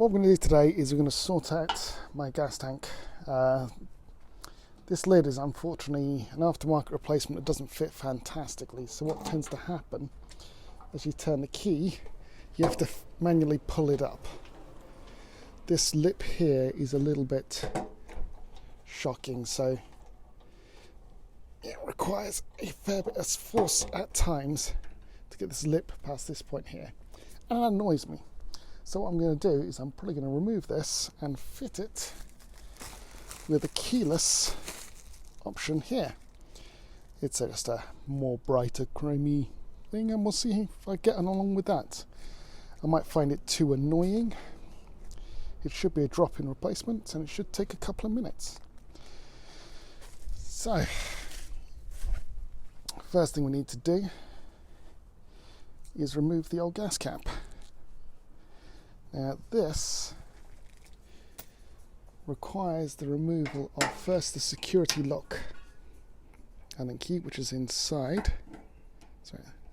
What we're going to do today is we're going to sort out my gas tank. This lid is unfortunately an aftermarket replacement that doesn't fit fantastically, so what tends to happen as you turn the key, you have to manually pull it up. This lip here is a little bit shocking, so it requires a fair bit of force at times to get this lip past this point here, and it annoys me. So what I'm going to do is I'm probably going to remove this and fit it with a keyless option here. It's just a more brighter chromey thing, and we'll see if I get along with that. I might find it too annoying. It should be a drop-in replacement and it should take a couple of minutes. So, first thing we need to do is remove the old gas cap. Now this requires the removal of first the security lock Allen key, which is inside.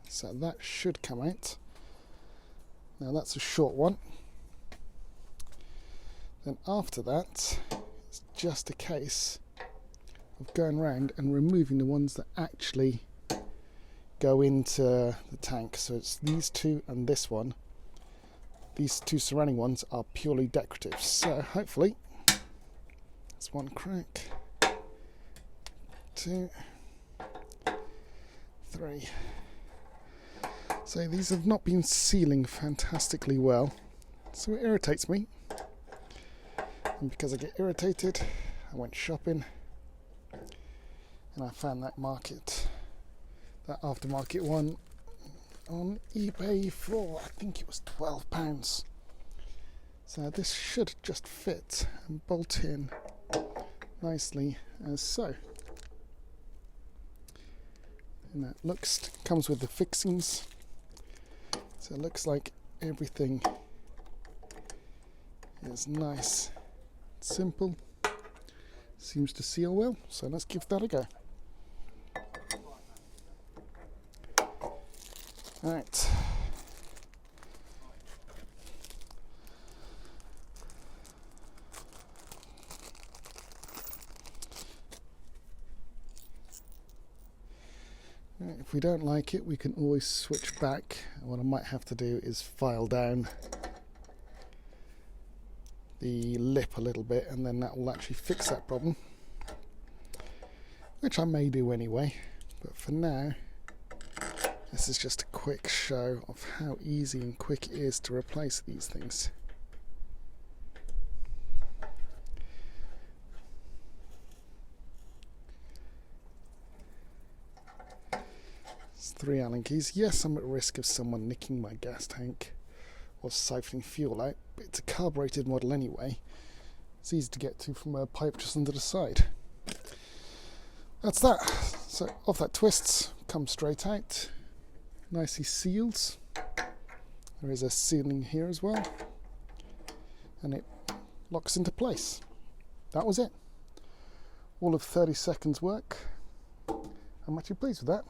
So that should come out. Now that's a short one. Then after that, it's just a case of going around and removing the ones that actually go into the tank. So it's these two and this one. These two surrounding ones are purely decorative. So hopefully, that's one crack, 2, 3. So these have not been sealing fantastically well, so it irritates me. And because I get irritated, I went shopping and I found that aftermarket one on eBay for, I think it was £12. So this should just fit and bolt in nicely as so. And that comes with the fixings. So it looks like everything is nice, simple, seems to seal well, so let's give that a go. Alright. If we don't like it, we can always switch back. What I might have to do is file down the lip a little bit, and then that will actually fix that problem, which I may do anyway. But for now, this is just a quick show of how easy and quick it is to replace these things. It's 3 Allen keys. Yes, I'm at risk of someone nicking my gas tank or siphoning fuel out, but it's a carbureted model anyway. It's easy to get to from a pipe just under the side. That's that. So off that twists, comes straight out. Nicely seals. There is a sealing here as well, and it locks into place. That was it. All of 30 seconds work. I'm actually pleased with that.